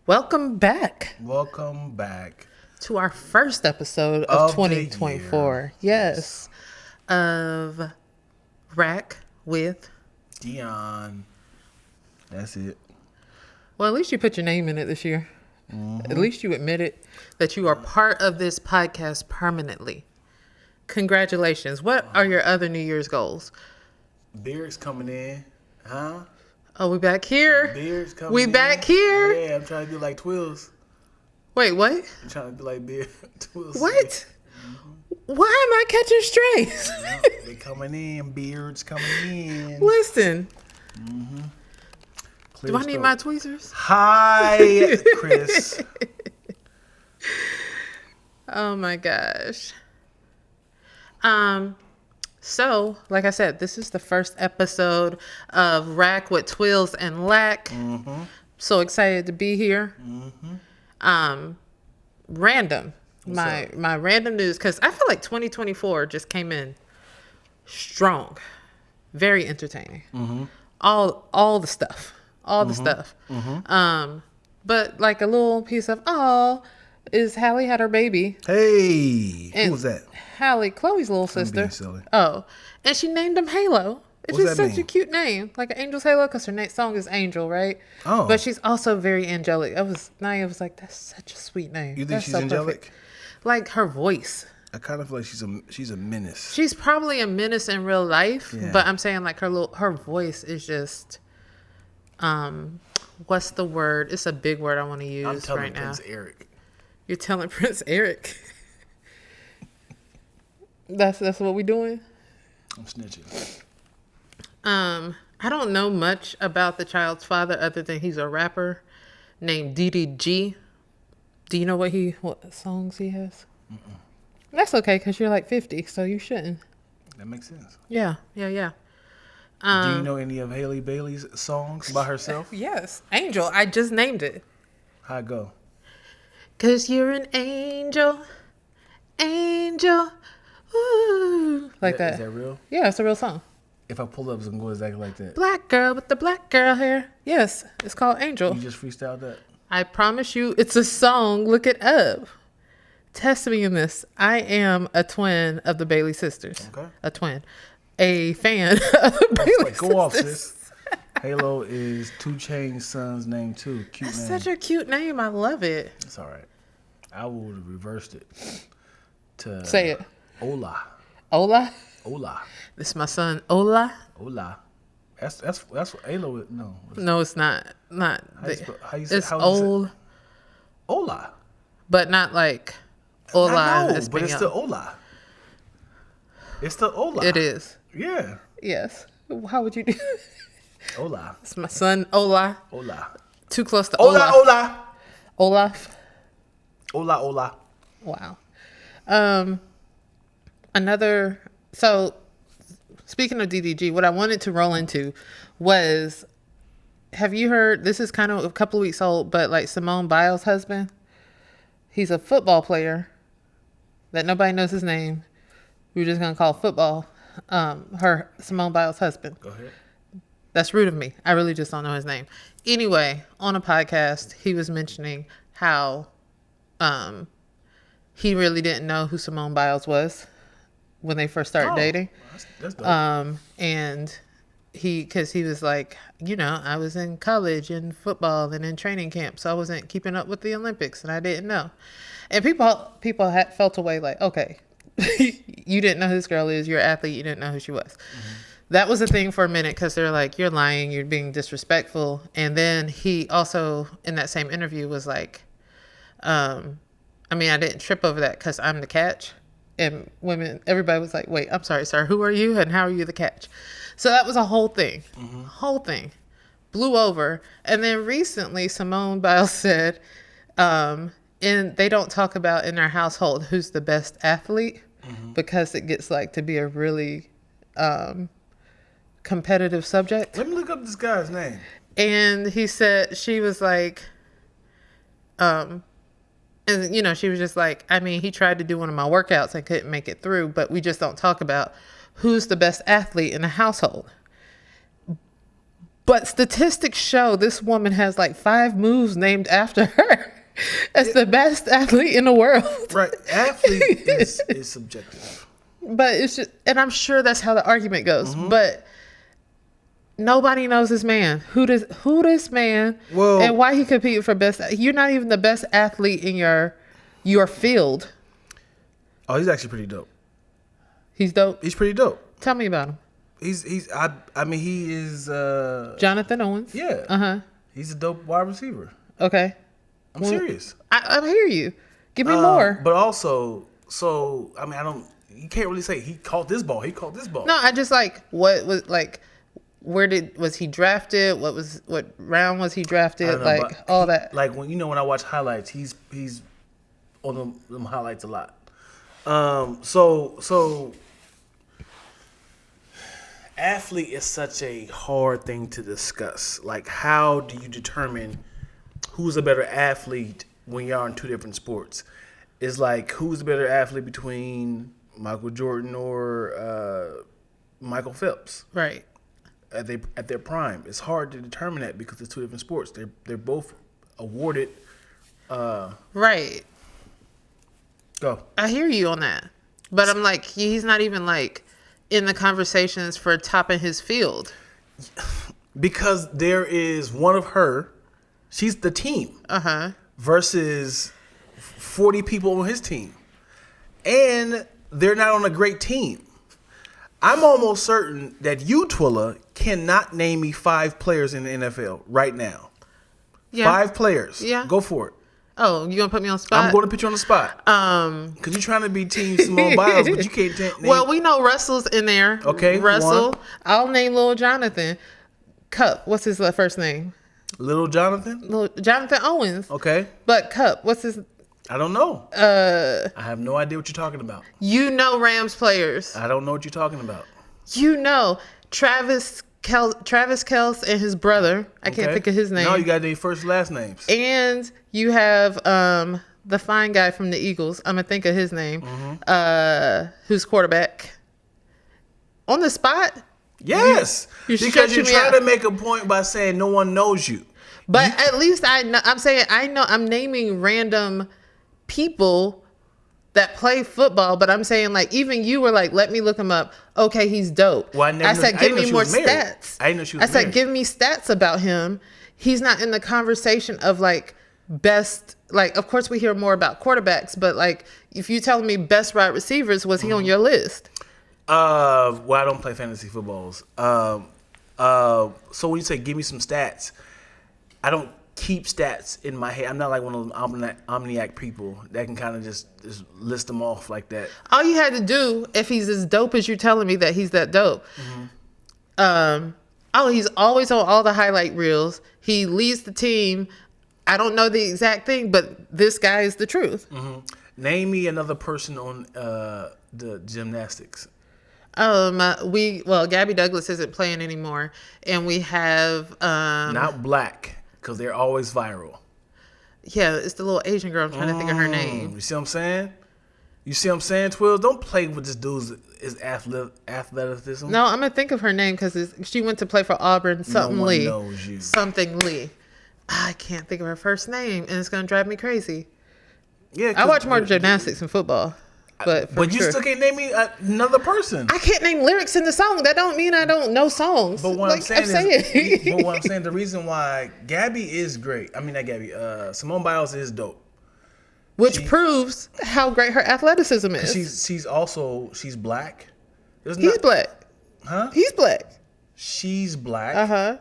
Welcome back To our first episode of 2024. Yes. Of RAC with Dion. That's it. Well, at least you put your name in it this year. Mm-hmm. At least you admitted that you are part of this podcast permanently. Congratulations. What are your other New Year's goals? Beard's coming in. Huh? Oh, we back here? Beard's coming in. We back here? Yeah, I'm trying to do like Twillz. Wait, what? I'm trying to do like Beard. Twillz. What? Mm-hmm. Why am I catching strays? They coming in. Beard's coming in. Listen. Mm-hmm. Do I need my tweezers? Hi, Chris. Oh my gosh. So, like I said, this is the first episode of RAC with Twillz and Lack. Mm-hmm. So excited to be here. Mm-hmm. Random. My random news, because I feel like 2024 just came in strong. Very entertaining. Mm-hmm. All the stuff. The stuff. Mm-hmm. But like a little piece of, is Hallie had her baby. Hey, who was that? Hallie, Chloe's little sister. I'm being silly. Oh, and she named him Halo. It's What's just that such mean? a cute name, like an Angel's Halo, because her song is Angel, right? Oh, but she's also very angelic. Naya was like, that's such a sweet name. You think That's she's so angelic? perfect. Like her voice. I kind of feel like she's a menace. She's probably a menace in real life, Yeah. but I'm saying like her voice is just, what's the word? It's a big word I want to use I'm telling right now. Prince Eric. You're telling Prince Eric. That's what we doing. I'm snitching. I don't know much about the child's father other than he's a rapper named DDG. Do you know what songs he has? Mm-mm. That's okay, because you're like 50, so you shouldn't. That makes sense. Yeah. Do you know any of Haley Bailey's songs by herself? Yes. Angel. I just named it. How'd go? 'Cause you're an angel. Angel. Ooh. Like that. Is that real? Yeah, it's a real song. If I pull up, it's going to go exactly like that. Black girl with the black girl hair. Yes, it's called Angel. You just freestyled that? I promise you, it's a song. Look it up. Test me in this. I am a twin of the Bailey sisters. Okay. A twin. A fan of the Bailey sisters. Go off, sis. Halo is 2 Chainz's son's name, too. Cute That's name. such a cute name. I love it. It's all right. I would have reversed it to... Say it. Ola. Ola? Ola. This is my son, Ola. Ola. That's what Halo is. No. No, it's not. How you say It's old. Ola. But not like Ola. I know, Espanol. but it's the Ola. It's the Ola. It is. Yeah. Yes. How would you do it? Ola. It's my son, Ola. Ola. Too close to Ola. Olaf. Ola. Olaf. Ola. Ola. Wow. So speaking of DDG, what I wanted to roll into was, have you heard, this is kind of a couple of weeks old, but like Simone Biles' husband, he's a football player that nobody knows his name. We're just going to call football, Simone Biles' husband. Go ahead. That's rude of me. I really just don't know his name. Anyway, on a podcast, he was mentioning how he really didn't know who Simone Biles was when they first started dating. That's dope. And because he was like, I was in college and football and in training camp, so I wasn't keeping up with the Olympics and I didn't know. And people had felt away like, okay, you didn't know who this girl is. You're an athlete. You didn't know who she was. Mm-hmm. That was a thing for a minute because they're like, you're lying. You're being disrespectful. And then he also, in that same interview, was like, I didn't trip over that because I'm the catch. And everybody was like, wait, I'm sorry, sir. Who are you and how are you the catch? So that was a whole thing. Mm-hmm. Whole thing. Blew over. And then recently, Simone Biles said, they don't talk about in their household who's the best athlete because it gets like to be a really competitive subject. Let me look up this guy's name. And she was like, and she was just like, he tried to do one of my workouts and couldn't make it through, but we just don't talk about who's the best athlete in the household. But statistics show this woman has like 5 moves named after her. As the best athlete in the world. Right. Athlete is subjective. But it's just, and I'm sure that's how the argument goes. But nobody knows this man. Who this man? Well, and why he competed for best? You're not even the best athlete in your field. Oh, he's actually pretty dope. He's dope. He's pretty dope. Tell me about him. He is Jonathan Owens. Yeah. He's a dope wide receiver. Okay. I'm serious. I hear you. Give me more. But also, you can't really say he caught this ball. He caught this ball. No, I just like, what was like, was he drafted? What round was he drafted? Like all that. Like when I watch highlights, he's on them highlights a lot. So athlete is such a hard thing to discuss. Like, how do you determine who's a better athlete when you're in 2 different sports? It's like, who's the better athlete between Michael Jordan or Michael Phelps? Right. At their prime. It's hard to determine that because it's 2 different sports. They're both awarded. Right. Go. I hear you on that. But I'm like, he's not even like in the conversations for top in his field. Because there is one of her, she's the team. Versus 40 people on his team. And they're not on a great team. I'm almost certain that you, Twilla, cannot name me 5 players in the NFL right now. Yeah. 5 players. Yeah. Go for it. Oh, you gonna put me on the spot? I'm going to put you on the spot. Because you're trying to be Team Simone Biles, but you can't name. Well, we know Russell's in there. Okay, Russell. 1. I'll name Lil Jonathan. Cup. What's his first name? Little Jonathan? Lil Jonathan Owens. Okay. But Cup. What's his? I don't know. I have no idea what you're talking about. You know Rams players. I don't know what you're talking about. You know Travis Kelce and his brother. I can't think of his name. No, you got their first last names. And you have the fine guy from the Eagles. I'm gonna think of his name. Who's quarterback? On the spot? Yes. You're because you're trying to to make a point by saying no one knows you. But at least I know. I'm saying I know. I'm naming random people that play football, but I'm saying, like, even you were like, let me look him up. Okay, he's dope. Well, I said, give me more stats. I didn't know she was married. Said, give me stats about him. He's not in the conversation of, like, best. Like, of course, we hear more about quarterbacks, but, like, if you telling me best wide receivers, was he on your list? Well, I don't play fantasy footballs. So when you say give me some stats, I don't keep stats in my head. I'm not like one of those omniac people that can kind of just list them off like that. All you had to do, if he's as dope as you're telling me that he's that dope. He's always on all the highlight reels. He leads the team. I don't know the exact thing, but this guy is the truth. Name me another person on the gymnastics. Gabby Douglas isn't playing anymore, and we have not black. Because they're always viral. Yeah, it's the little Asian girl. I'm trying to think of her name. You see what I'm saying? Twillz? Don't play with this dude's athleticism. No, I'm going to think of her name because she went to play for Auburn. Something Lee. No one knows you. Something Lee. I can't think of her first name, and it's going to drive me crazy. Yeah, I watch more gymnastics and football. But you still can't name me another person. I can't name lyrics in the song. That don't mean I don't know songs. But what I'm saying the reason why Gabby is great. I mean, not Gabby. Simone Biles is dope. Which proves how great her athleticism is. She's black. He's black. Huh? He's black. She's black.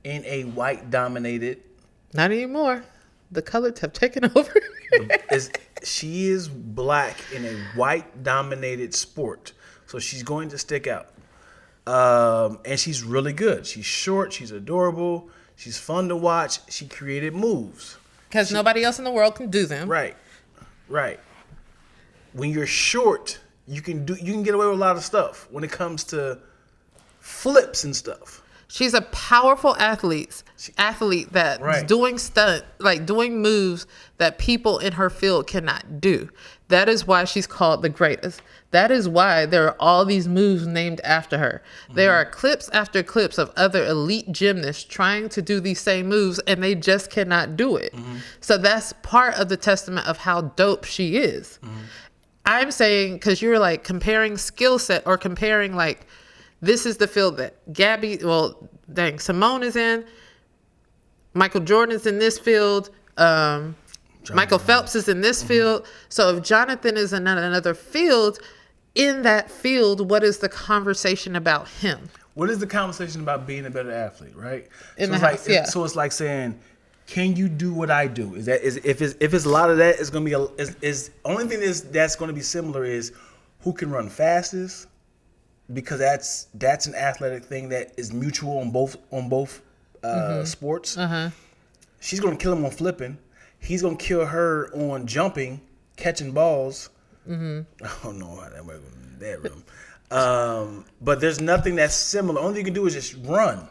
In a white dominated. Not anymore. The colors have taken over. She is black in a white-dominated sport, so she's going to stick out. And she's really good. She's short. She's adorable. She's fun to watch. She created moves. Because nobody else in the world can do them. Right. When you're short, you can get away with a lot of stuff when it comes to flips and stuff. She's a powerful athlete that's Right. doing moves that people in her field cannot do. That is why she's called the greatest. That is why there are all these moves named after her. There are clips after clips of other elite gymnasts trying to do these same moves, and they just cannot do it. So that's part of the testament of how dope she is. I'm saying, because you're like comparing skill set or comparing like, this is the field that Simone is in. Michael Jordan's in this field. Michael Phelps is in this field. So if Jonathan is in another field, in that field, what is the conversation about him? What is the conversation about being a better athlete, right? So it's like saying, can you do what I do? If it's a lot of that, it's gonna be only thing that's gonna be similar is who can run fastest, because that's an athletic thing that is mutual on both sports. She's gonna kill him on flipping. He's gonna kill her on jumping, catching balls. I don't know how that works in that room. But there's nothing that's similar. Only thing you can do is just run.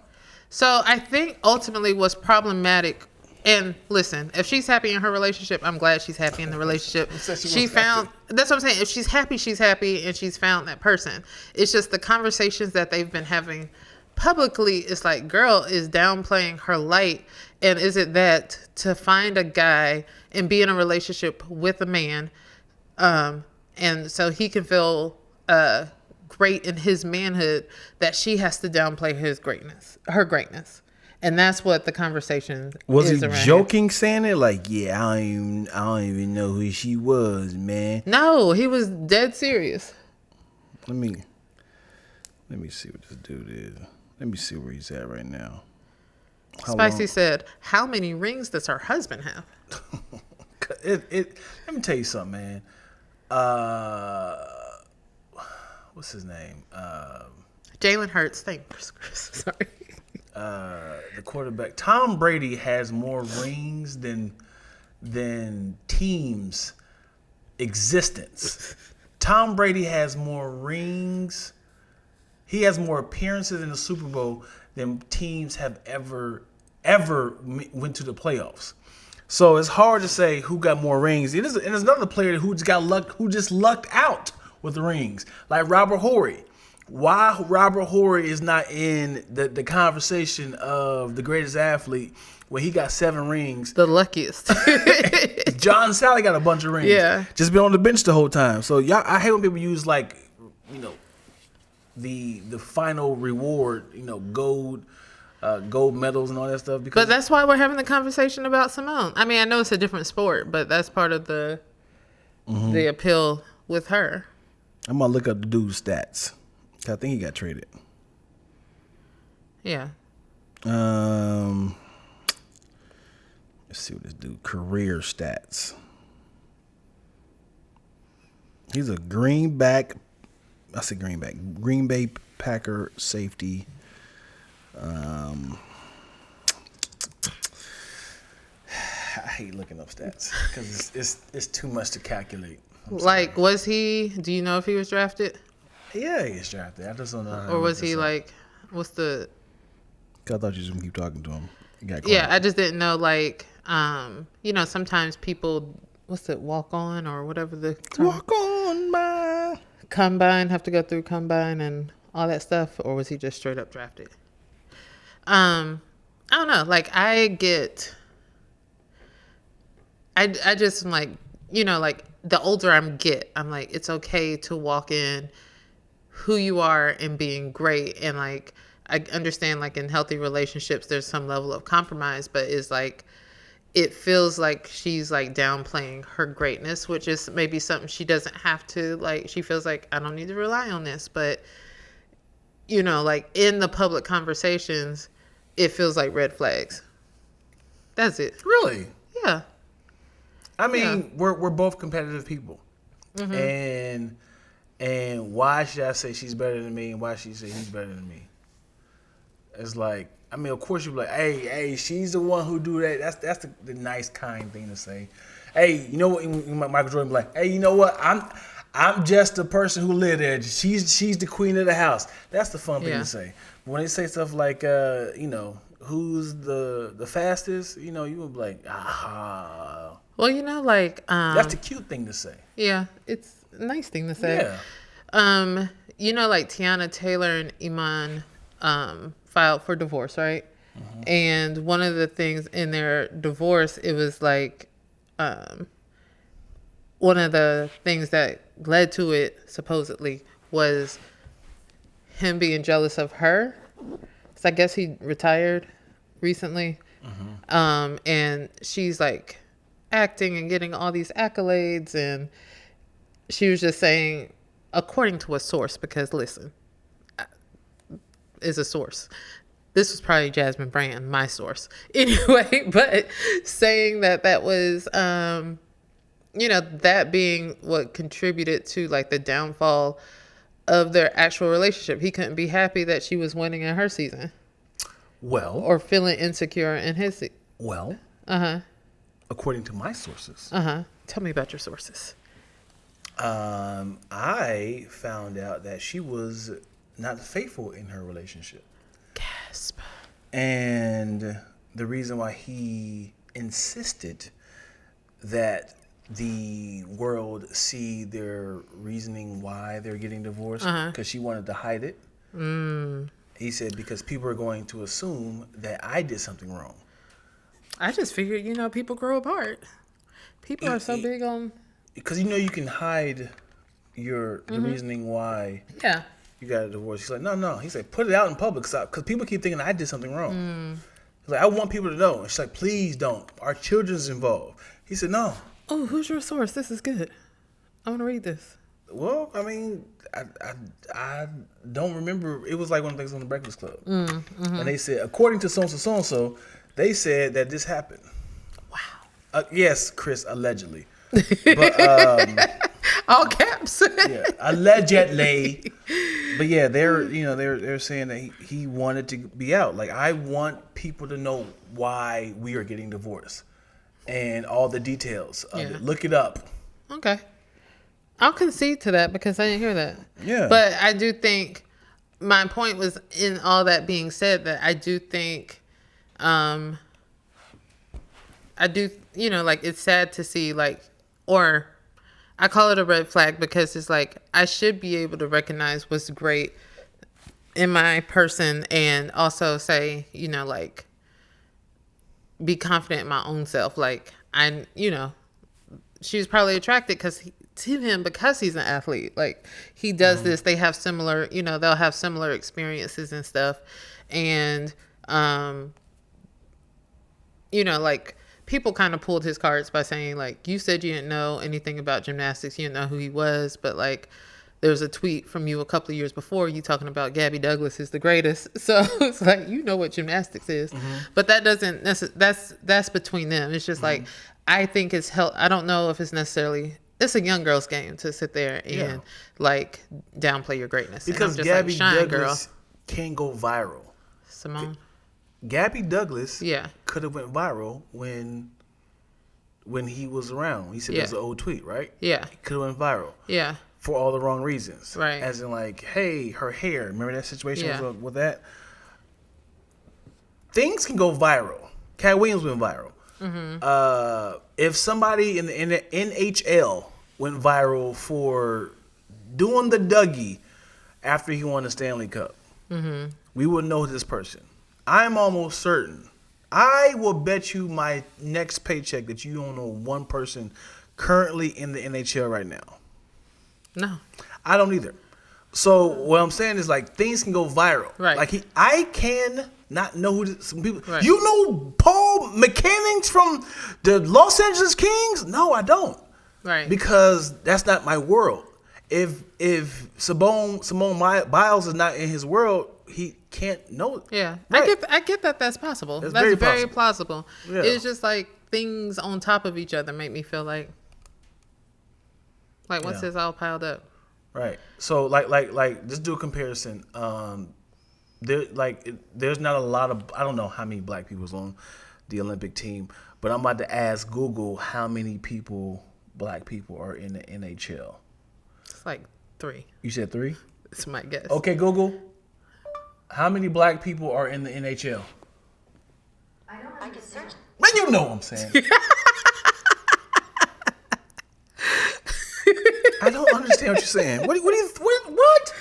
So I think ultimately what's problematic, and listen, if she's happy in her relationship, I'm glad she's happy in the relationship. That's what I'm saying. If she's happy, and she's found that person. It's just the conversations that they've been having publicly. It's like, girl is downplaying her light. And is it that to find a guy and be in a relationship with a man, and so he can feel great in his manhood, that she has to downplay her greatness. And that's what the conversation was. Is he around joking, saying it like, yeah, I don't even know who she was, man? No, he was dead serious. Let me see what this dude is. Let me see where he's at right now. Spicy said, how many rings does her husband have? Let me tell you something, man. What's his name? Jalen Hurts. Thanks, Chris. Sorry. The quarterback. Tom Brady has more rings than teams' existence. Tom Brady has more rings. He has more appearances in the Super Bowl than teams have ever went to the playoffs. So it's hard to say who got more rings. And there's another player who just lucked out with the rings, like Robert Horry. Why Robert Horry is not in the conversation of the greatest athlete when he got 7 rings? The luckiest. John Sally got a bunch of rings. Yeah. Just been on the bench the whole time. So I hate when people use like, the final reward, gold medals and all that stuff. But that's why we're having the conversation about Simone. I mean, I know it's a different sport, but that's part of the appeal with her. I'm gonna look up the dude's stats. I think he got traded. Yeah. Let's see what this dude career stats. He's a Green Bay Packer safety. I hate looking up stats because it's too much to calculate. Like, was he? Do you know if he was drafted? Yeah, he was drafted. I just don't know. Or was he like? What's the? I thought you was gonna keep talking to him. Yeah, I just didn't know. Like, sometimes people, what's it, walk on or whatever the walk on by combine, have to go through combine and all that stuff, or was he just straight up drafted? I don't know. Like, I just like, like the older I'm like, it's okay to walk in who you are and being great. And like, I understand like in healthy relationships, there's some level of compromise, but it's like, it feels like she's like downplaying her greatness, which is maybe something she doesn't have to, like, she feels like I don't need to rely on this, but like in the public conversations, it feels like red flags. That's it. Really? Yeah. I mean, we're both competitive people. And why should I say she's better than me and why should she say he's better than me? It's like, I mean, of course you're like, hey, she's the one who do that. That's the nice, kind thing to say. Hey, you know what? Michael Jordan be like, hey, you know what? I'm just the person who lived there. She's the queen of the house. That's the fun thing Yeah. to say. When they say stuff like, who's the fastest, you would be like, ah. Well, That's the cute thing to say. yeah, it's a nice thing to say. Yeah. Like Tiana Taylor and Iman filed for divorce, right? Mm-hmm. And one of the things in their divorce, it was like one of the things that led to it supposedly was him being jealous of her. So I guess he retired recently. Mm-hmm. And she's like acting and getting all these accolades, and she was just saying, according to a source, because listen, is a source. This was probably Jasmine Brand, my source. Anyway, but saying that was, that being what contributed to like the downfall of their actual relationship. He couldn't be happy that she was winning in her season. Well. Or feeling insecure in his season. Well. According to my sources. Tell me about your sources. I found out that she was not faithful in her relationship. Gasp. And the reason why he insisted that the world see their reasoning why they're getting divorced, because she wanted to hide it. He said, because people are going to assume that I did something wrong. I just figured, people grow apart. People are so big on... Because you can hide the reasoning why you got a divorce. He's like, no. He said, put it out in public because people keep thinking I did something wrong. He's like, I want people to know. And she's like, please don't. Our children's involved. He said, no. Oh, who's your source? This is good. I want to read this. Well, I mean, I don't remember. It was like one of the things on the Breakfast Club. And they said, according to so-and-so, they said that this happened. Wow. Yes, Chris, allegedly. But all caps. Yeah, allegedly. But yeah, they're saying that he wanted to be out. Like, I want people to know why we are getting divorced and all the details of it. Look it up. Okay. I'll concede to that because I didn't hear that. Yeah. But I do think my point was, in all that being said, that I do think it's sad to see, or I call it a red flag because it's like, I should be able to recognize what's great in my person and also say, be confident in my own self. She was probably attracted to him because he's an athlete. Like, he does this. They have similar, they'll have similar experiences and stuff. And, people kind of pulled his cards by saying, you said you didn't know anything about gymnastics. You didn't know who he was. But, there was a tweet from you a couple of years before you talking about Gabby Douglas is the greatest. So it's like, what gymnastics is. But that doesn't that's between them. It's just I think it's I don't know if it's necessarily, it's a young girl's game to sit there and downplay your greatness. Because Gabby Douglas can go viral. Simone. Gabby Douglas could have went viral when he was around. He said there's an old tweet, right? Yeah. He could have went viral. Yeah. For all the wrong reasons. Right. As in, hey, her hair. Remember that situation with that? Things can go viral. Cat Williams went viral. If somebody in the NHL went viral for doing the Dougie after he won the Stanley Cup, we would know this person. I'm almost certain. I will bet you my next paycheck that you don't know one person currently in the NHL right now. No. I don't either. So what I'm saying is things can go viral. Right. I can not know who some people. Right. You know Paul McCannings from the Los Angeles Kings? No, I don't. Right. Because that's not my world. If Simone Biles is not in his world, he can't know it. Yeah. Right. I get that that's possible. That's very plausible. Yeah. It's just things on top of each other make me feel like once it's all piled up. Right. So just do a comparison. There's not a lot of, I don't know how many black people's on the Olympic team, but I'm about to ask Google how many black people are in the NHL. It's like 3. You said 3? That's my guess. Okay, Google. How many black people are in the NHL? I can search. Man, you know what I'm saying. I don't understand what you're saying. What?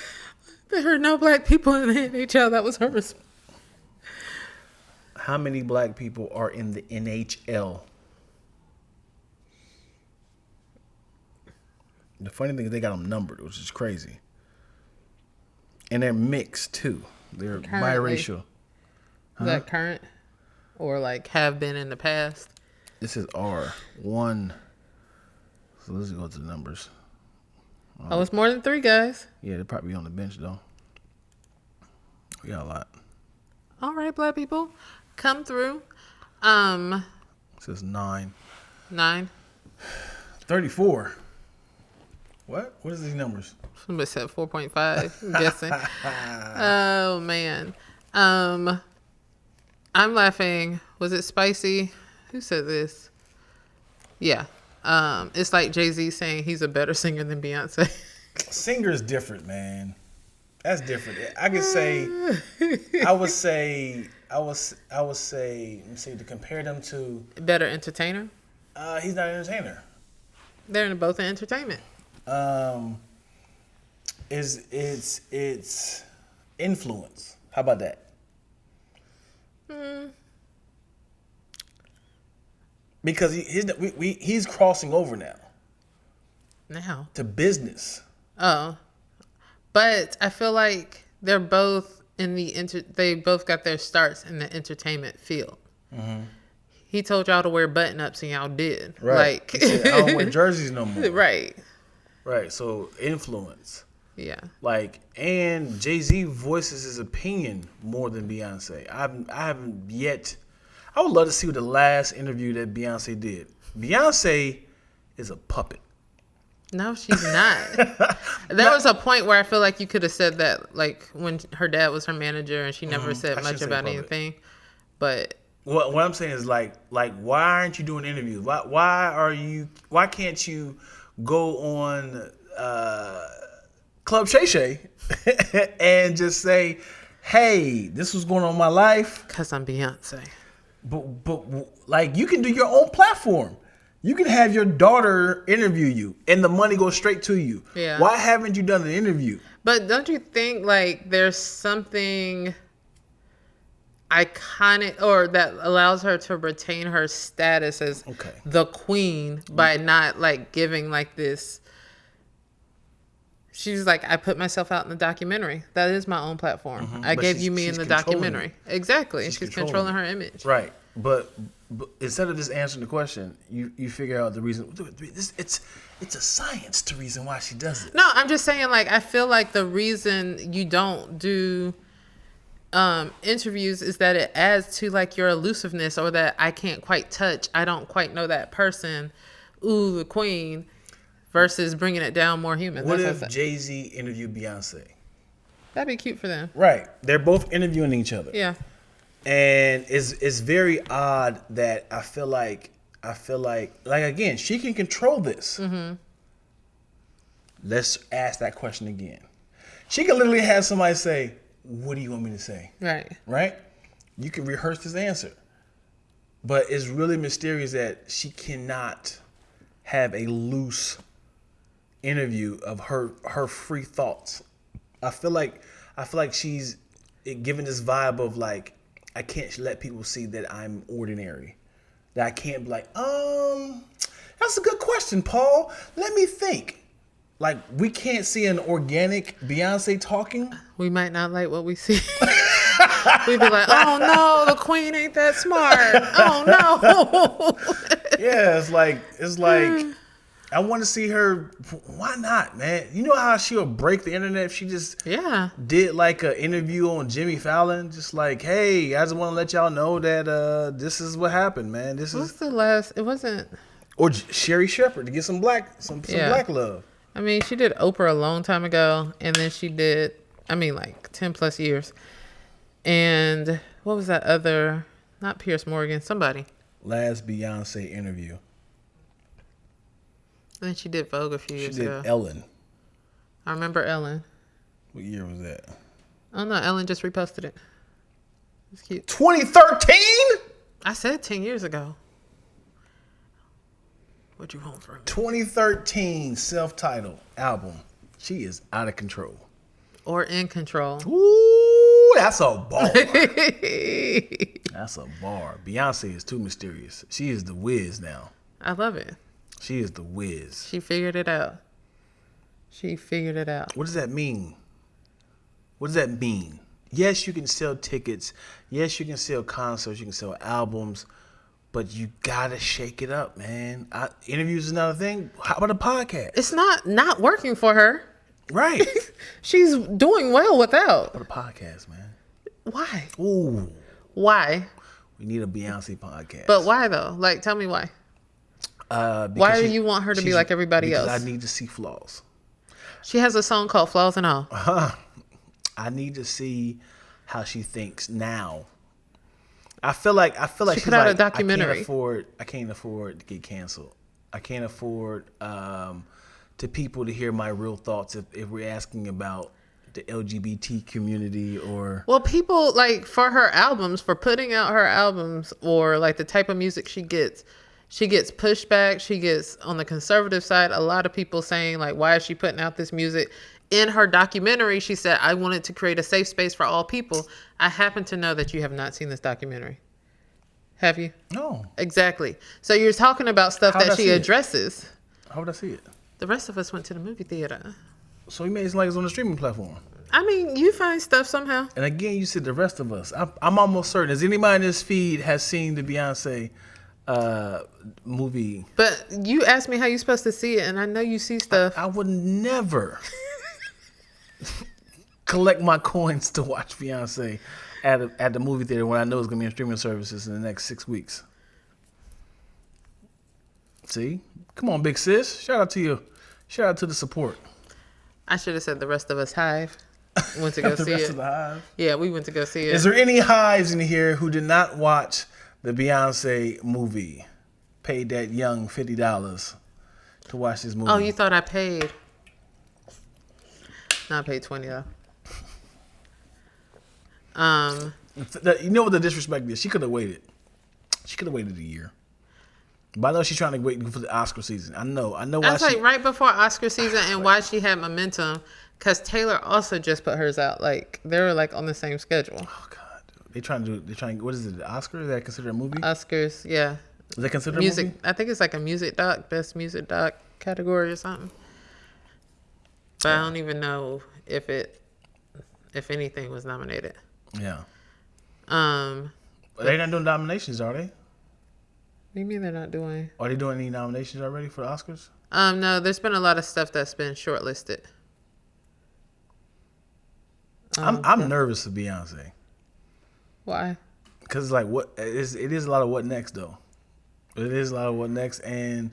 There are no black people in the NHL. That was her response. How many black people are in the NHL? The funny thing is they got them numbered, which is crazy. And they're mixed, too. They're Currently. biracial. Is that current? Or like have been in the past? This is R1. So let's go to the numbers. Oh, it's more than 3 guys. Yeah, they're probably on the bench, though. We got a lot. All right, black people. Come through. It says 9. 9. 34. What? What is these numbers? Somebody said 4.5. I'm guessing. Oh, man. I'm laughing. Was it Spicy? Who said this? Yeah. It's like Jay-Z saying he's a better singer than Beyonce. Singer's different, man. That's different. I would say, let me see, to compare them to, Better entertainer? he's not an entertainer. They're in both in entertainment. It's influence. How about that? Because he's crossing over now to business. Oh. But I feel like they're both in they both got their starts in the entertainment field. Mm-hmm. He told y'all to wear button-ups and y'all did. Right. Like, He said, I don't wear jerseys no more. Right. Right. So influence. Yeah. Like, and Jay-Z voices his opinion more than Beyonce. I haven't yet. I would love to see the last interview that Beyonce did. Beyonce is a puppet. No, she's not. There was a point where I feel like you could have said that, like when her dad was her manager and she never said much about anything. But what I'm saying is like why aren't you doing interviews? Why can't you go on Club Shay Shay and just say, hey, this was going on in my life? Because I'm Beyonce. But like you can do your own platform. You can have your daughter interview you and the money goes straight to you. Yeah. Why haven't you done an interview? But don't you think like there's something iconic or that allows her to retain her status as the queen by not like giving like this? She's like, I put myself out in the documentary. That is my own platform. Mm-hmm. I gave you me in the documentary. Exactly. She's controlling her image. Right. But instead of just answering the question, you figure out the reason. It's a science to reason why she does it. No, I'm just saying, like, I feel like the reason you don't do interviews is that it adds to, like, your elusiveness or that I can't quite touch. I don't quite know that person. Ooh, the queen. Versus bringing it down more human. What if Jay-Z interviewed Beyonce? That'd be cute for them. Right. They're both interviewing each other. Yeah. And it's very odd that I feel like again, she can control this. Mm-hmm. Let's ask that question again. She can literally have somebody say, what do you want me to say? Right. Right? You can rehearse this answer. But it's really mysterious that she cannot have a loose interview of her free thoughts. I feel like she's giving this vibe of like, I can't let people see that I'm ordinary. That I can't be like, that's a good question, Paul. Let me think. Like, we can't see an organic Beyonce talking. We might not like what we see. We'd be like, oh no, the queen ain't that smart. Oh no. Yeah, it's like I want to see her. Why not, man? You know how she'll break the internet if she just did like an interview on Jimmy Fallon, just like, hey, I just want to let y'all know that this is what happened, man. What's the last? It wasn't. Or Sherry Shepherd to get some black love. I mean, she did Oprah a long time ago, and then she did, like 10 plus years. And what was that other? Not Pierce Morgan, somebody. Last Beyonce interview. And then she did Vogue a few years ago. She did Ellen. I remember Ellen. What year was that? I don't know. Ellen just reposted it. It's cute. 2013? I said 10 years ago. What you want from me? 2013 self-titled album. She is out of control. Or in control. Ooh, that's a bar. That's a bar. Beyonce is too mysterious. She is the whiz now. I love it. She is the whiz. She figured it out. She figured it out. What does that mean? What does that mean? Yes, you can sell tickets. Yes, you can sell concerts. You can sell albums. But you gotta shake it up, man. Interviews is another thing. How about a podcast? It's not working for her. Right. She's doing well without. How about a podcast, man? Why? Ooh. Why? We need a Beyonce podcast. But why though? Like, tell me why. Why do you want her to be like everybody else? I need to see flaws. She has a song called Flaws and All. I need to see how she thinks now. I feel like She she's put out like, a documentary. I can't afford to get canceled. I can't afford to people to hear my real thoughts if we're asking about the LGBT community or. Well, people like for her albums, for putting out her albums, or like the type of music she gets pushback. She gets on the conservative side. A lot of people saying like, why is she putting out this music? In her documentary, she said, I wanted to create a safe space for all people. I happen to know that you have not seen this documentary. Have you? No. Exactly. So you're talking about stuff that she addresses. How would I see it? The rest of us went to the movie theater. So you made it like it's on the streaming platform. I mean, you find stuff somehow. And again, you said the rest of us. I'm almost certain. As anybody in this feed has seen the Beyonce movie. But you asked me how you're supposed to see it, and I know you see stuff. I would never collect my coins to watch Beyonce at the movie theater when I know it's going to be on streaming services in the next 6 weeks. See? Come on, big sis. Shout out to you. Shout out to the support. I should have said the rest of us Hive went to go see it. The rest of the Hive? Yeah, we went to go see it. Is there any Hives in here who did not watch the Beyonce movie? Paid that young $50 to watch this movie. Oh, you thought I paid? No, I paid $20 though. You know what the disrespect is? She could have waited. She could have waited a year. But I know she's trying to wait for the Oscar season. I know. That's like right before Oscar season, and why she had momentum, because Taylor also just put hers out. Like they were like on the same schedule. Oh God, they're trying. What is it? The Oscar? Is that considered a movie? Oscars, yeah. Is that considered music? A movie? I think it's like a music doc, best music doc category or something. But I don't even know if anything was nominated. Yeah. They're not doing nominations, are they? What do you mean they're not doing? Are they doing any nominations already for the Oscars? No, there's been a lot of stuff that's been shortlisted. I'm nervous for Beyonce. Why? Because like it is a lot of what next though. It is a lot of what next, and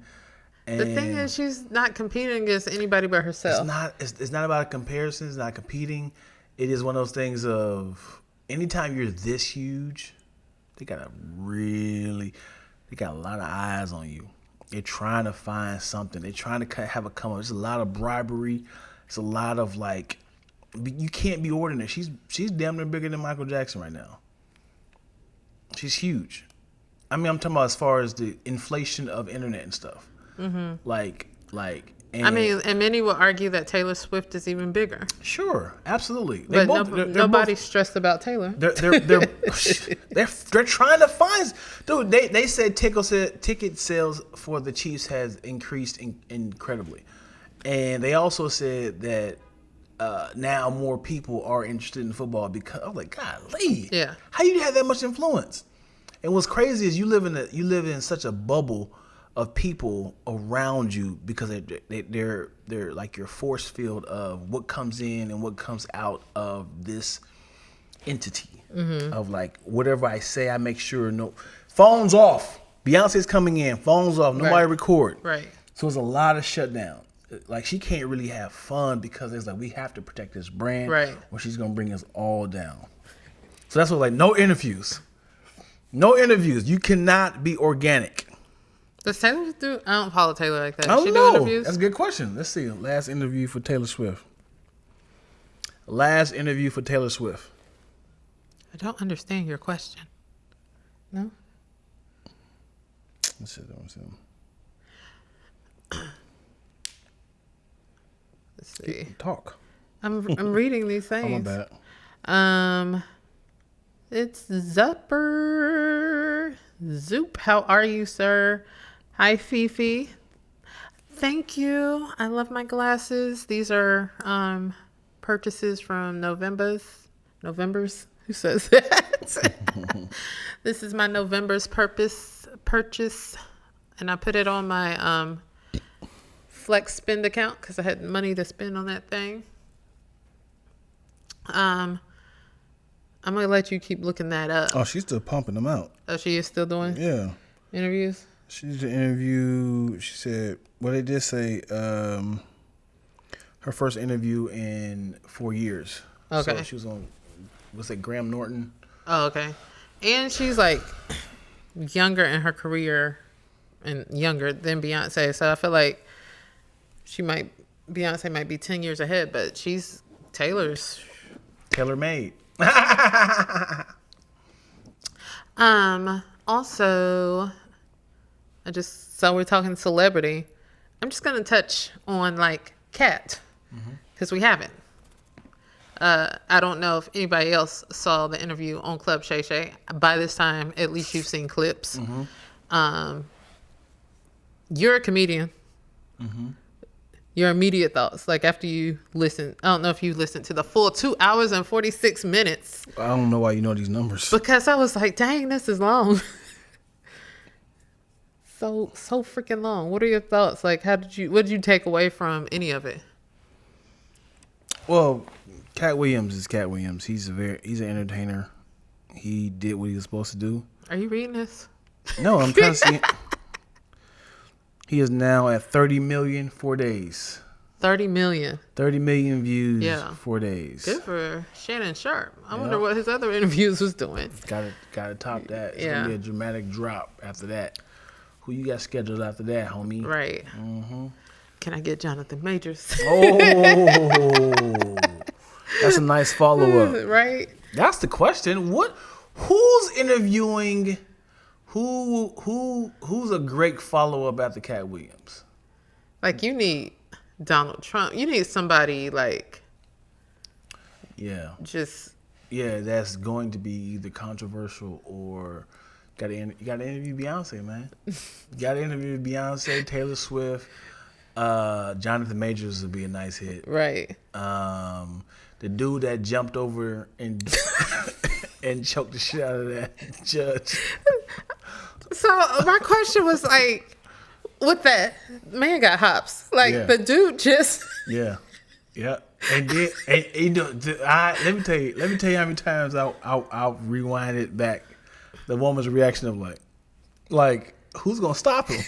the thing is, she's not competing against anybody but herself. It's not about a comparison. It's not competing. It is one of those things of anytime you're this huge, they got a lot of eyes on you. They're trying to find something. They're trying to have a come up. There's a lot of bribery. It's a lot of like, you can't be ordinary. She's damn near bigger than Michael Jackson right now. She's huge. I mean, I'm talking about as far as the inflation of internet and stuff. Mm-hmm. And many will argue that Taylor Swift is even bigger. Sure, absolutely. But nobody's stressed about Taylor. They're trying to find. Dude, they said ticket sales for the Chiefs has increased incredibly, and they also said that now more people are interested in football because I'm like, golly, yeah. How you have that much influence? And what's crazy is you live in such a bubble of people around you because they're like your force field of what comes in and what comes out of this entity of like whatever I say, I make sure no phones off. Beyonce's coming in, phones off, nobody record. Right. So it's a lot of shutdown. Like she can't really have fun because it's like we have to protect this brand, right? Or she's gonna bring us all down. So that's what like no interviews. You cannot be organic. Does Taylor do? I don't follow Taylor like that. I don't She know. do interviews? That's a good question. Let's see. Last interview for Taylor Swift. Last interview for Taylor Swift. I don't understand your question. No? Let's see. Let's see. Talk. I'm reading these things. Oh, my bad. It's Zupper. Zoop, how are you, sir? Hi, Fifi. Thank you. I love my glasses. These are purchases from November's. Who says that? This is my November's purchase, and I put it on my Flex Spend account because I had money to spend on that thing. I'm gonna let you keep looking that up. Oh, she's still pumping them out. Oh, she is still doing interviews? She did an interview. She said, well, they did say her first interview in 4 years. Okay. So she was on, what's it, Graham Norton? Oh, okay. And she's like younger in her career and younger than Beyonce. So I feel like Beyonce might be 10 years ahead, but she's Taylor's. Tailor-made. Also, so we're talking celebrity. I'm just going to touch on like Kat because we haven't. I don't know if anybody else saw the interview on Club Shay Shay. By this time, at least you've seen clips. You're a comedian. Your immediate thoughts, like after you listen. I don't know if you listened to the full 2 hours and 46 minutes. I don't know why you know these numbers. Because I was like, dang, this is long. so freaking long. What are your thoughts? Like, what did you take away from any of it? Well, Cat Williams is Cat Williams. He's an entertainer. He did what he was supposed to do. Are you reading this? No, I'm trying to see. He is now at 30 million 4 days. 30 million. 30 million views 4 days. Good for Shannon Sharp. I wonder what his other interviews was doing. Gotta top that. It's gonna be a dramatic drop after that. Who you got scheduled after that, homie? Right. Can I get Jonathan Majors? Oh, that's a nice follow-up. Right. That's the question. Who's interviewing? Who's a great follow-up after Cat Williams? Like, you need Donald Trump. You need somebody like that's going to be either controversial or you gotta interview Beyonce, man. You gotta interview Beyonce, Taylor Swift, Jonathan Majors would be a nice hit. Right. The dude that jumped over and and choked the shit out of that judge. So my question was like, with that man got hops. Like the dude just yeah. And then let me tell you how many times I'll rewind it back. The woman's reaction of like who's gonna stop him?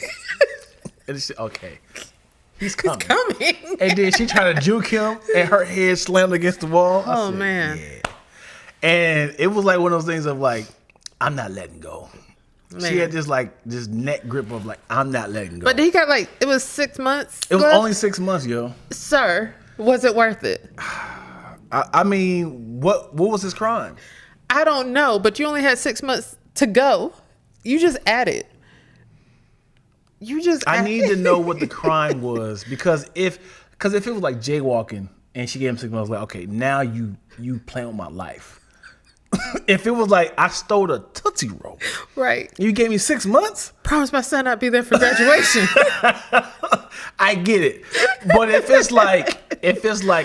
And it's okay. He's coming. And then she tried to juke him and her head slammed against the wall. Oh man. Yeah. And it was like one of those things of like, I'm not letting go. Man. She had this neck grip of like, I'm not letting go. But he got it was 6 months. It was only 6 months, yo. Sir, was it worth it? I mean, what was his crime? I don't know, but you only had 6 months to go. You just added. I need to know what the crime was because if it was like jaywalking and she gave him 6 months, like, okay, now you playing with my life. If it was like I stole a Tootsie Roll, right? You gave me 6 months. Promise my son I'd be there for graduation. I get it, but if it's like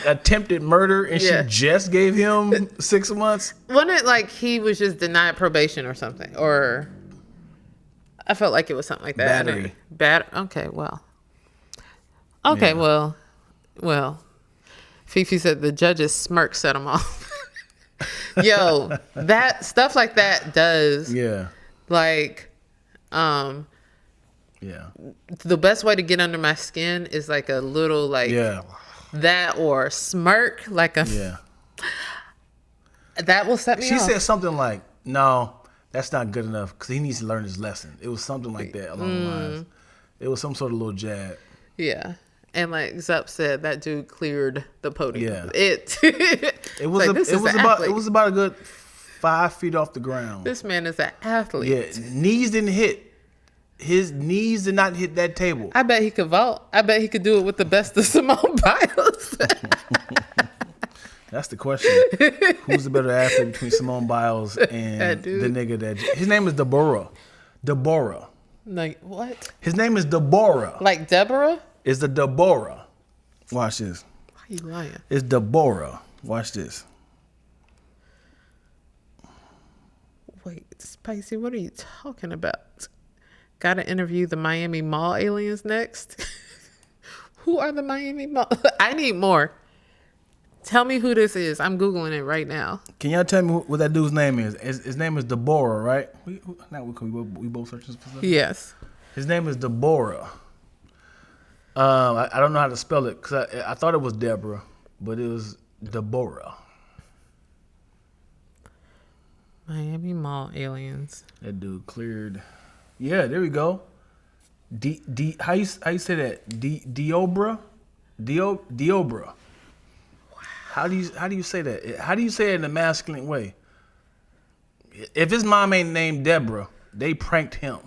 attempted murder and she just gave him 6 months, wasn't it like he was just denied probation or something? Or I felt like it was something like that. Battery. Okay, well. Okay, well. Fifi said the judge's smirk set him off. Yo, that stuff like that does. Yeah. Like, the best way to get under my skin is like a little that or smirk that will set me off. She said something like, "No, that's not good enough because he needs to learn his lesson." It was something like that along the lines. It was some sort of little jab. Yeah. And like Zup said, that dude cleared the podium. Yeah. It was it was about a good 5 feet off the ground. This man is an athlete. Yeah, knees didn't hit. His knees did not hit that table. I bet he could vault. I bet he could do it with the best of Simone Biles. That's the question. Who's the better athlete between Simone Biles and the nigga that... His name is Deborah. Like, what? His name is Deborah. Like Deborah? It's the Deborah. Watch this. Why are you lying? It's Deborah. Watch this. Wait, Spicy, what are you talking about? Gotta interview the Miami Mall aliens next? Who are the Miami Mall? I need more. Tell me who this is. I'm Googling it right now. Can y'all tell me what that dude's name is? His name is Deborah, right? We both searching for something? Yes. His name is Deborah. I don't know how to spell it because I thought it was Deborah, but it was Deborah. Miami Mall aliens. That dude cleared. Yeah, there we go. How you say that? Deobra? Deobra. How do you say that? How do you say it in a masculine way? If his mom ain't named Deborah, they pranked him.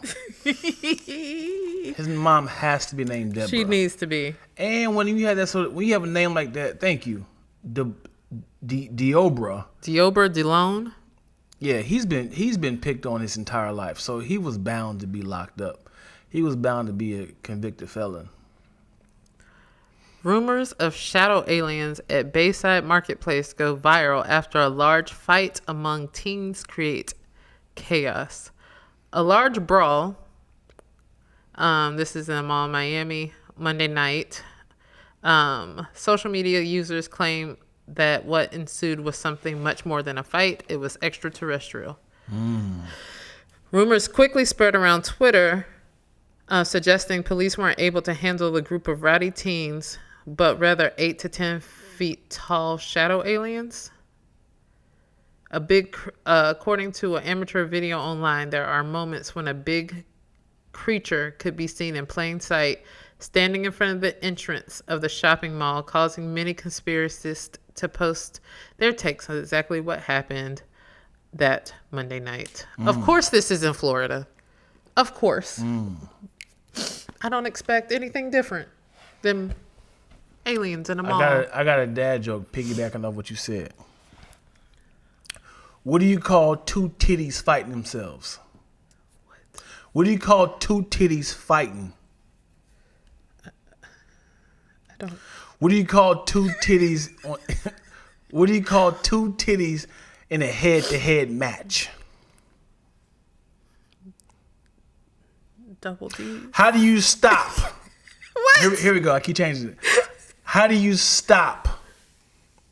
His mom has to be named Deborah. She needs to be. And when you have when you have a name like that, thank you, Deobra. Deobra DeLone. Yeah, he's been picked on his entire life, so he was bound to be locked up. He was bound to be a convicted felon. Rumors of shadow aliens at Bayside Marketplace go viral after a large fight among teens create chaos. A large brawl. This is in the mall in Miami Monday night. Social media users claim that what ensued was something much more than a fight. It was extraterrestrial. Rumors quickly spread around Twitter, suggesting police weren't able to handle the group of rowdy teens, but rather 8 to 10 feet tall shadow aliens. According to an amateur video online, there are moments when a big creature could be seen in plain sight, standing in front of the entrance of the shopping mall, causing many conspiracists to post their takes on exactly what happened that Monday night. Of course, this is in Florida. Of course. I don't expect anything different than aliens in a mall. I got a dad joke piggybacking off what you said. What do you call two titties fighting themselves? What do you call two titties fighting? I don't. What do you call two titties what do you call two titties in a head-to-head match? Double D. How do you stop? What? Here we go. I keep changing it. How do you stop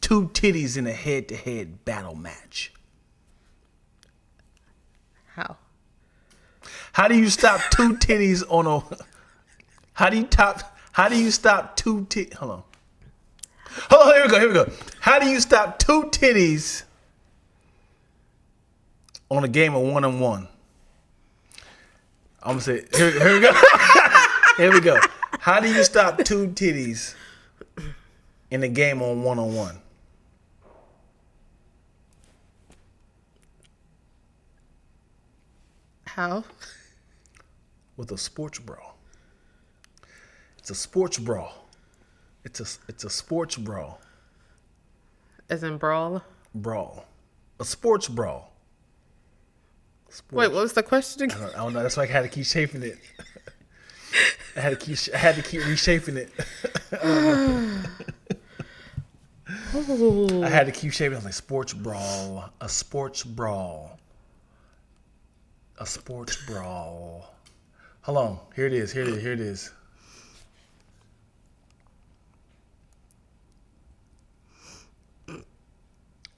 two titties in a head-to-head battle match? How? How do you stop two titties on a? How do you stop two titties? Hold on. Here we go. How do you stop two titties on a game of 1-on-1? I'm gonna say here we go. Here we go. How do you stop two titties in a game on 1-on-1? How? With a sports brawl. It's a sports brawl. It's a sports brawl. As in brawl? Brawl. A sports brawl. Wait, what was the question again? I don't know. That's why I had to keep shaping it. I had to keep reshaping it. I had to keep shaping it. I was like, sports brawl. A sports brawl. A sports brawl. Hold on. Here it is.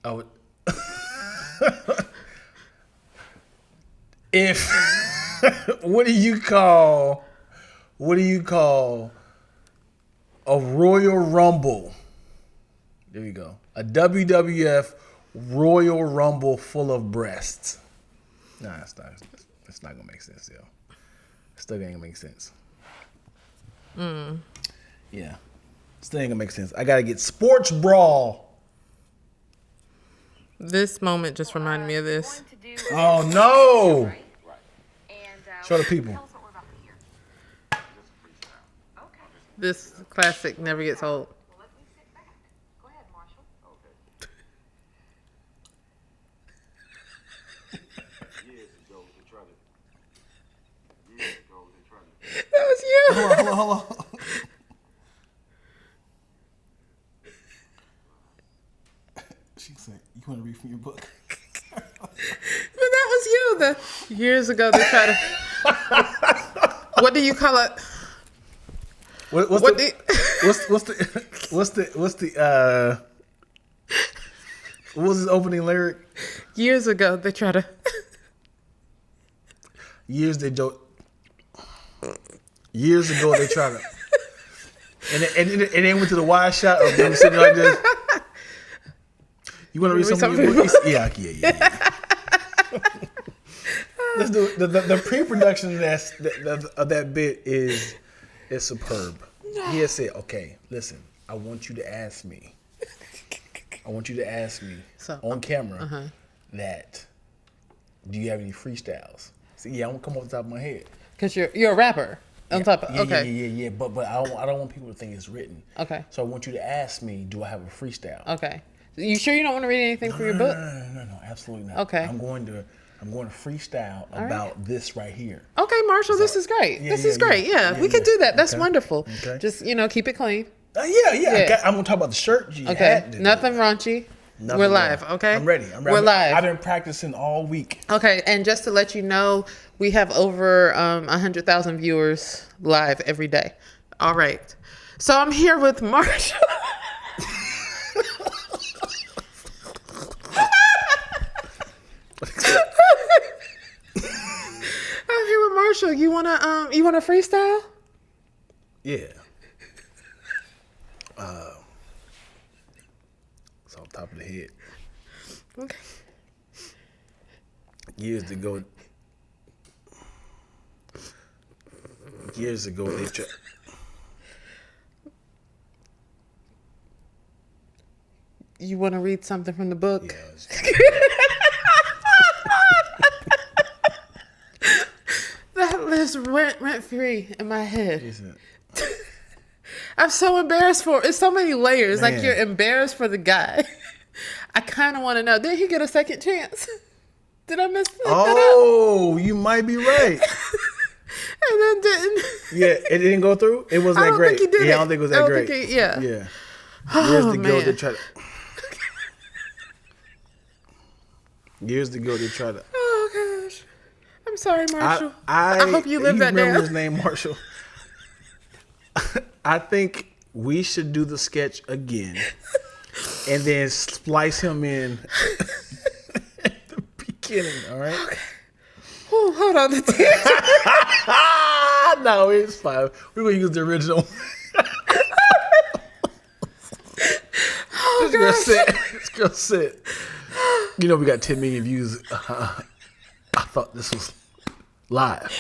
Oh. What do you call a Royal Rumble? There you go. A WWF Royal Rumble full of breasts. Nah, it's not gonna make sense, yo. Still ain't gonna make sense. Yeah. This ain't gonna make sense. I gotta get Sports Brawl. This moment just reminded me of this. Oh no! Show the people. This classic never gets old. That was you. Hold on. She said, "You want to read from your book?" But that was you. Years ago, they tried to. What do you call it? What was his opening lyric? Years ago, they tried to. Years ago, they tried to. And they went to the wide shot of them sitting like this. You want to read something? Yeah. Let's do it. The pre-production of that bit is superb. He has said, "Okay, listen. I want you to ask me on camera that do you have any freestyles?" So yeah, I'm gonna come off the top of my head. Because you're a rapper. On top of, okay. Yeah. But I don't want people to think it's written. Okay. So I want you to ask me, do I have a freestyle? Okay. You sure you don't want to read anything from your book? No, absolutely not. Okay. I'm going to freestyle about this right here. Okay, Marshall, this is great. This is great. Yeah, we can do that. That's wonderful. Okay. Just, keep it clean. Yeah. I'm going to talk about the shirt. Okay. Nothing raunchy. We're live, okay? I'm ready. We're live. I've been practicing all week. Okay, and just to let you know, we have over 100,000 viewers live every day. All right. So I'm here with Marshall. I'm here with Marshall. You wanna freestyle? Yeah. It's off the top of the head. Okay. Years ago, they tried. You want to read something from the book? Yeah. That lives rent free in my head. I'm so embarrassed for it's so many layers. Man. Like you're embarrassed for the guy. I kind of want to know. Did he get a second chance? Did I mess that up? Oh, you might be right. And then didn't. Yeah, it didn't go through. It wasn't that great. Think he did I don't think it was that great. Yeah. Years Oh, ago, man. they tried to. Years ago, they tried to. Oh gosh. I'm sorry, Marshall. I hope you live that remember down. his name, Marshall. I think we should do the sketch again, and then splice him in at the beginning. All right. Okay. Oh, hold on. No, it's fine. We're gonna use the original. Oh, Just gosh. go sit. We got 10 million views. I thought this was live.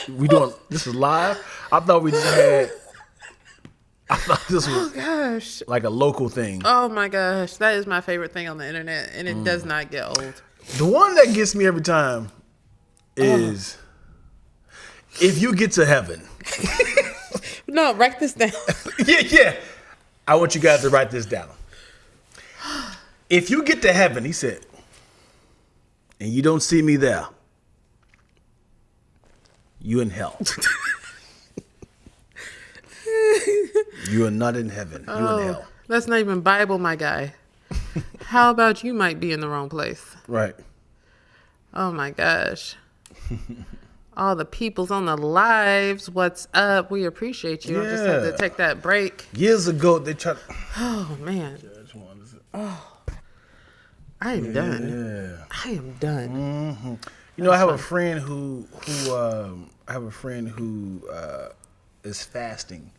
This was live. I thought we just had. I thought this was Gosh. like a local thing. Oh my gosh. That is my favorite thing on the internet, and it does not get old. The one that gets me every time is if you get to heaven. No, write this down. Yeah. I want you guys to write this down. If you get to heaven, he said, and you don't see me there, you in hell. You are not in heaven. You in hell. That's not even Bible, my guy. How about you might be in the wrong place? Right. Oh my gosh. All the people's on the lives. What's up? We appreciate you. I just had to take that break. Years ago, they tried. Oh man. Oh, I am done. Yeah. I am done. Mm-hmm. I have a friend who is fasting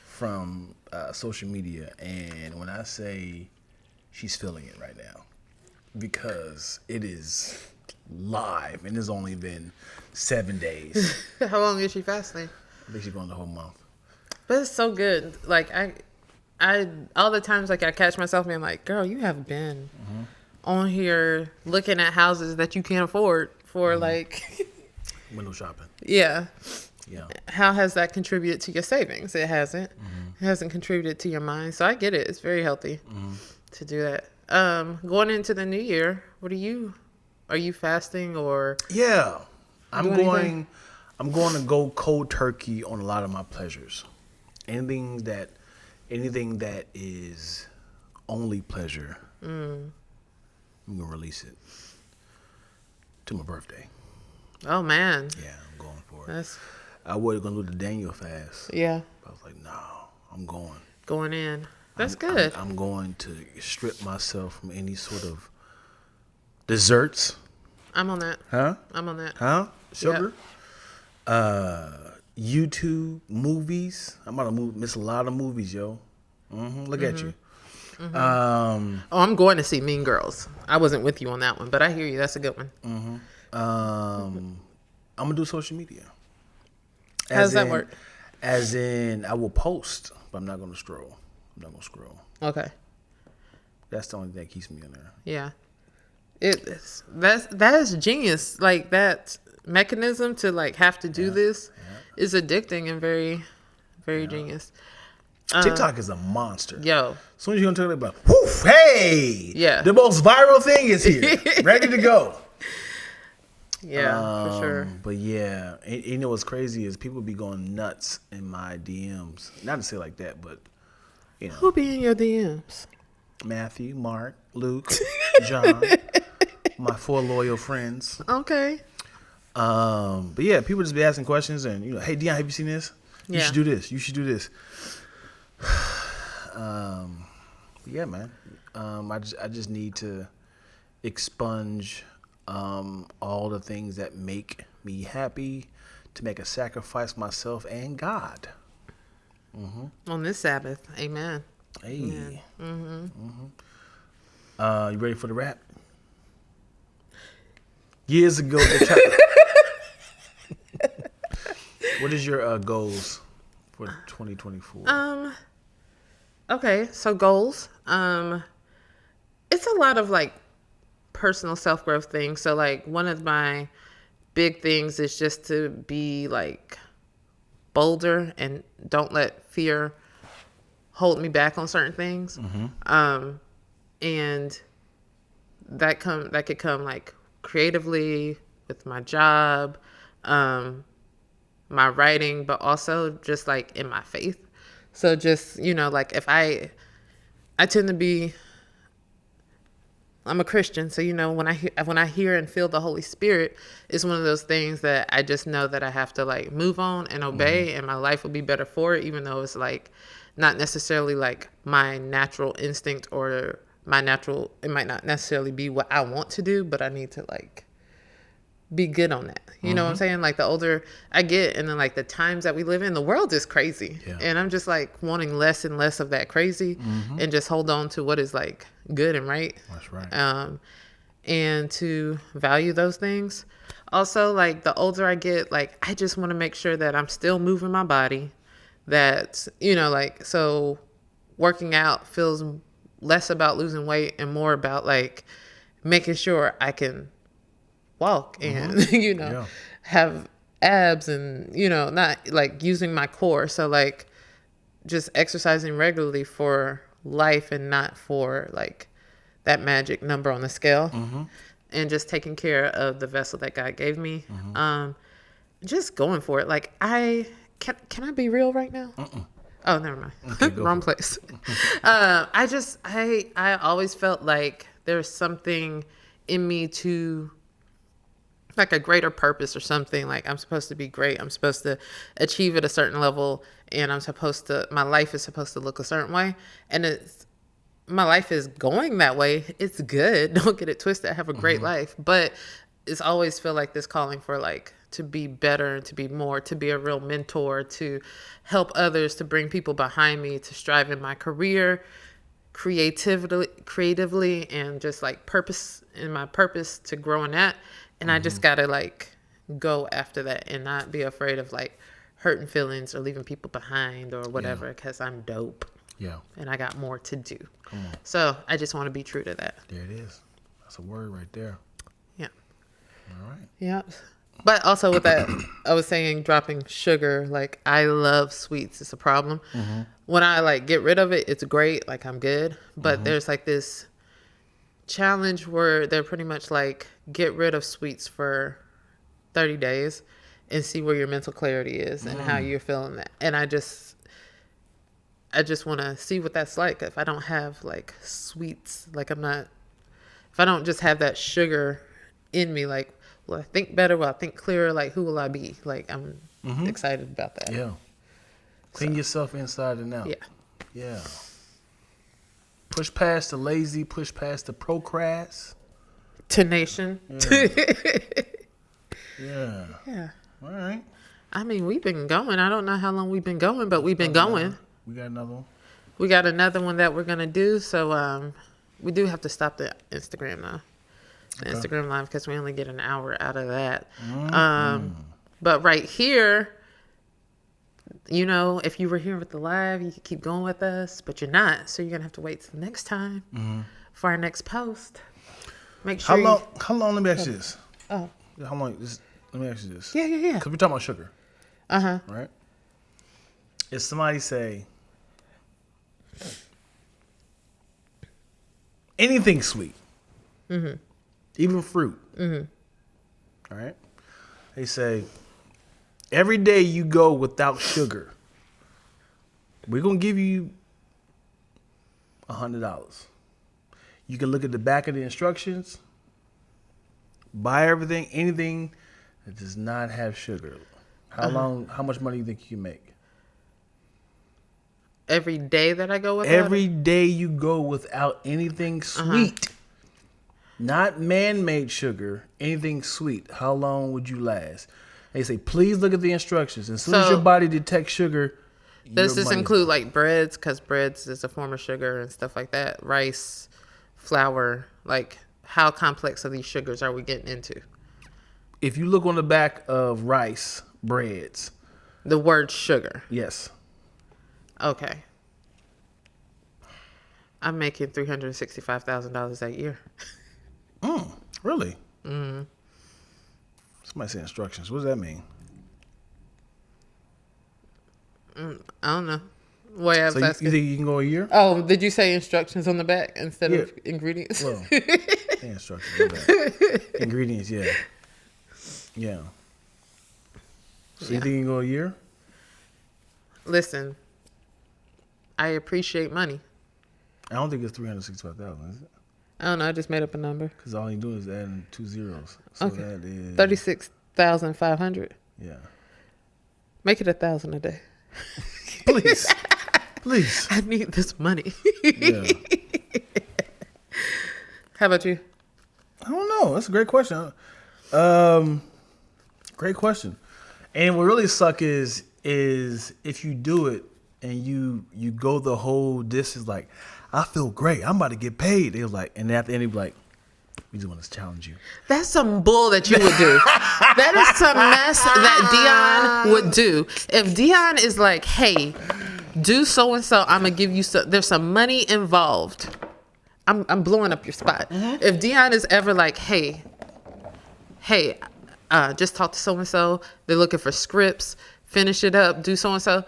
from social media, and when I say she's feeling it right now, because it is live and it's only been 7 days. How long is she fasting? I think she's going the whole month. But it's so good. Like all the times like I catch myself being like, girl, you have been on here looking at houses that you can't afford for like Window shopping. Yeah. Yeah. How has that contributed to your savings? It hasn't. It hasn't contributed to your mind. So I get it. It's very healthy to do that. Going into the new year, are you fasting or? Yeah. I'm anything? going to go cold turkey on a lot of my pleasures. Anything that is only pleasure, I'm going to release it to my birthday. Oh man. Yeah, I'm going for it. That's I was going to do the Daniel fast. yeah. I was like, no, I'm going. Going in. That's good. I'm going to strip myself from any sort of desserts. I'm on that. Huh? I'm on that. Huh? Sugar? YouTube, movies. I'm about to miss a lot of movies, yo. Look at you. Oh, I'm going to see Mean Girls. I wasn't with you on that one, but I hear you. That's a good one. I'm going to do social media. How does that work? As in, I will post, but I'm not going to scroll. Okay. That's the only thing that keeps me in there. Yeah. That is genius. Like that mechanism to like have to do this is addicting and very, very genius. TikTok is a monster. Yo. As soon as you're going to talk about, woof, hey! Yeah. The most viral thing is here. Ready to go. Yeah, for sure. But yeah, and you know what's crazy is people be going nuts in my DMs. Not to say like that, but you know. Who be in your DMs? Matthew, Mark, Luke, John, my 4 loyal friends. Okay. But yeah, people just be asking questions and you know, hey Dion, have you seen this? You Yeah. should do this. You should do this. Yeah, man. I just need to expunge all the things that make me happy, to make a sacrifice myself and God. On this Sabbath. Amen. Hey. You ready for the rap? Years ago, what is your goals for 2024? Okay, so goals. It's a lot of like personal self-growth things. So like one of my big things is just to be like bolder and don't let fear hold me back on certain things. And that could come like creatively with my job, my writing, but also just like in my faith. So just, you know, like if I tend to be, I'm a Christian, so you know when I hear and feel the Holy Spirit, it's one of those things that I just know that I have to like move on and obey, and my life will be better for it, even though it's like not necessarily like my natural instinct or it might not necessarily be what I want to do, but I need to like be good on that. You know what I'm saying? Like the older I get, and then like the times that we live in, the world is crazy. Yeah. And I'm just like wanting less and less of that crazy and just hold on to what is like good and right. That's right. And to value those things. Also, like the older I get, like I just want to make sure that I'm still moving my body, that, you know, like, so working out feels less about losing weight and more about like making sure I can walk and, you know, have abs and, you know, not like using my core. So like just exercising regularly for life and not for like that magic number on the scale, and just taking care of the vessel that God gave me. Just going for it. Like can I be real right now? Oh, never mind. Okay, Wrong place. I always felt like there's something in me to like a greater purpose or something. Like I'm supposed to be great. I'm supposed to achieve at a certain level, and my life is supposed to look a certain way. And my life is going that way. It's good. Don't get it twisted. I have a great life, but it's always feel like this calling for like to be better, to be more, to be a real mentor, to help others, to bring people behind me, to strive in my career, creatively, and just like purpose to grow in that. And I just gotta like go after that and not be afraid of like hurting feelings or leaving people behind or whatever, because I'm dope. Yeah. And I got more to do. Come on. So I just want to be true to that. There it is. That's a word right there. Yeah. All right. Yeah. But also with that, I was saying dropping sugar. Like, I love sweets. It's a problem. Mm-hmm. When I like get rid of it, it's great. Like, I'm good. But there's like this challenge where they're pretty much like, get rid of sweets for 30 days and see where your mental clarity is and how you're feeling that. And I just want to see what that's like. If I don't have like sweets, like if I don't just have that sugar in me, like, will I think better? Will I think clearer? Like, who will I be? Like, I'm excited about that. Yeah. Clean yourself inside and out. Yeah. Yeah. Push past the lazy, push past the procrast. Tenation. Yeah. Yeah. All right. I mean, we've been going. I don't know how long we've been going, but we've been going. We got another one. We got another one that we're going to do. So we do have to stop the Instagram now. The Instagram live, because we only get an hour out of that. But right here, you know, if you were here with the live, you could keep going with us, but you're not. So you're going to have to wait till next time for our next post. Make sure. How long? Let me ask you this. Oh. How long? Let me ask you this. Yeah. Because we're talking about sugar. Uh-huh. Right? If somebody say anything sweet, even fruit, all right? They say, every day you go without sugar, we're going to give you $100. You can look at the back of the instructions, buy anything that does not have sugar. How much money do you think you can make? Every day that I go without Every day you go without anything sweet, not man-made sugar, anything sweet, how long would you last? They say, please look at the instructions. As soon as your body detects sugar, does this include like breads? Because breads is a form of sugar and stuff like that. Rice, flour. Like, how complex of these sugars are we getting into? If you look on the back of rice breads, the word sugar. yes. Okay. I'm making $365,000 a year. Really? Mm-hmm. Somebody say instructions. What does that mean? I don't know. What I was So asking. you think you can go a year? Oh, did you say instructions on the back instead of ingredients? Well, instructions. Okay. Ingredients, yeah. Yeah. So you think you can go a year? Listen, I appreciate money. I don't think it's 365,000, is it? I don't know. I just made up a number. Because all you do is adding 2 zeros. So Okay. that is 36,500. Yeah. Make it 1,000 a day. Please. Please. I need this money. Yeah. How about you? I don't know. That's a great question. Great question. And what really sucks is if you do it and you go the whole distance, like, I feel great, I'm about to get paid. They was like, and at the end, they be like, we just want to challenge you. That's some bull that you would do. That is some mess that Dion would do. If Dion is like, hey, do so and so, I'm gonna give you there's some money involved. I'm blowing up your spot. If Dion is ever like, hey, just talk to so and so. They're looking for scripts. Finish it up. Do so and so.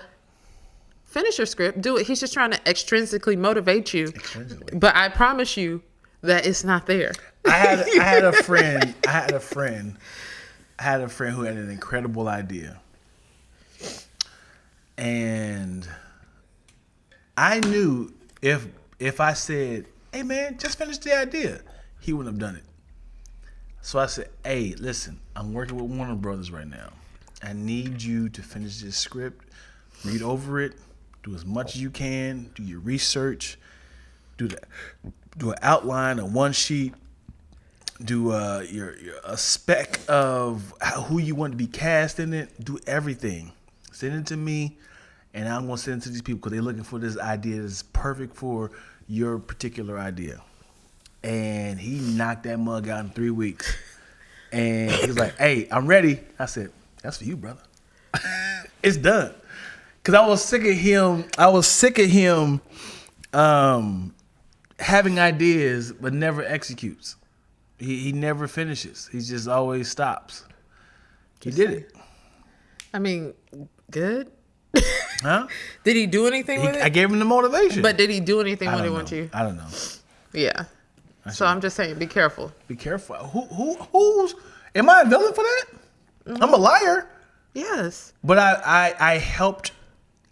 Finish your script. Do it. He's just trying to extrinsically motivate you. But I promise you that it's not there. I had a friend who had an incredible idea. And I knew if I said, hey man, just finish the idea, he wouldn't have done it. So I said, hey, listen, I'm working with Warner Brothers right now. I need you to finish this script, read over it, do as much as you can, do your research, do an outline, a one sheet, do a spec of who you want to be cast in it, do everything. Send it to me, and I'm going to send it to these people because they're looking for this idea that's perfect for your particular idea. And he knocked that mug out in 3 weeks. And he was like, hey, I'm ready. I said, that's for you, brother. It's done. Because I was sick of him. Having ideas but never executes. He never finishes. He just always stops. He did it. I mean, good. Huh? Did he do anything with it? I gave him the motivation. But did he do anything when he went to you? I don't know. Yeah. So I'm just saying, be careful. Be careful. Who's? Am I a villain for that? Mm-hmm. I'm a liar. Yes. But I helped.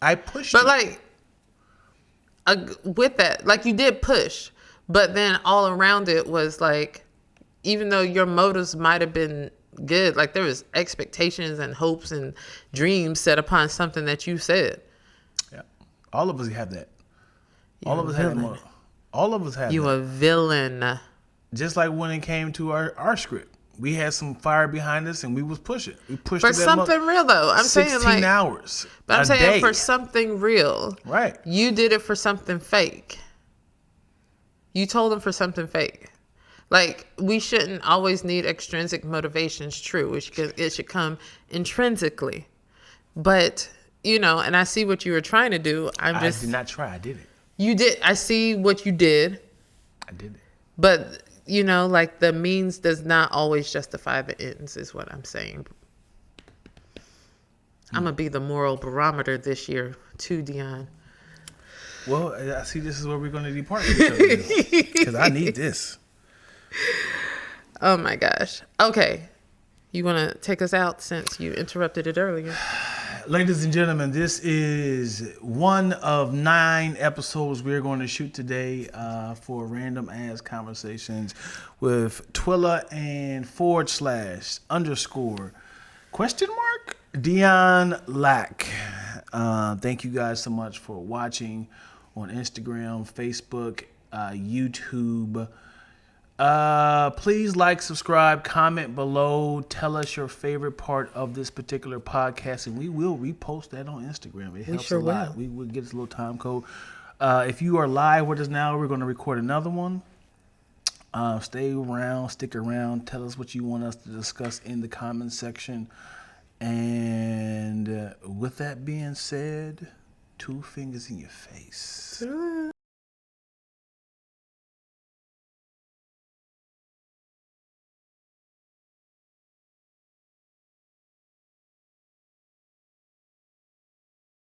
I pushed. But you. like, with that, like you did push, but then all around it was like, even though your motives might have been good, like there was expectations and hopes and dreams set upon something that you said. Yeah. All of us have that. All of us have that. All of us have that. You a villain. Just like when it came to our script. We had some fire behind us and we was pushing. We pushed for something real though. I'm saying like 16 hours. But I'm saying day. For something real. Right. You did it for something fake. You told them for something fake. Like, we shouldn't always need extrinsic motivations, true. It should come intrinsically. But, and I see what you were trying to do. I did not try. I did it. You did. I see what you did. I did it. But, like the means does not always justify the ends is what I'm saying. I'm going to be the moral barometer this year too, Dion. Well, I see this is where we're going to depart from each other. Because I need this. Oh my gosh. Okay. You want to take us out since you interrupted it earlier? Ladies and gentlemen, this is one of 9 episodes we're going to shoot today for Random Ass Conversations with Twilla and / Dion Lack. Thank you guys so much for watching on Instagram, Facebook, YouTube. Please like, subscribe, comment below. Tell us your favorite part of this particular podcast, and we will repost that on Instagram. It helps a lot. We will get a little time code. If you are live with us now, we're going to record another one. Stay around, stick around. Tell us what you want us to discuss in the comment section. And with that being said, 2 fingers in your face.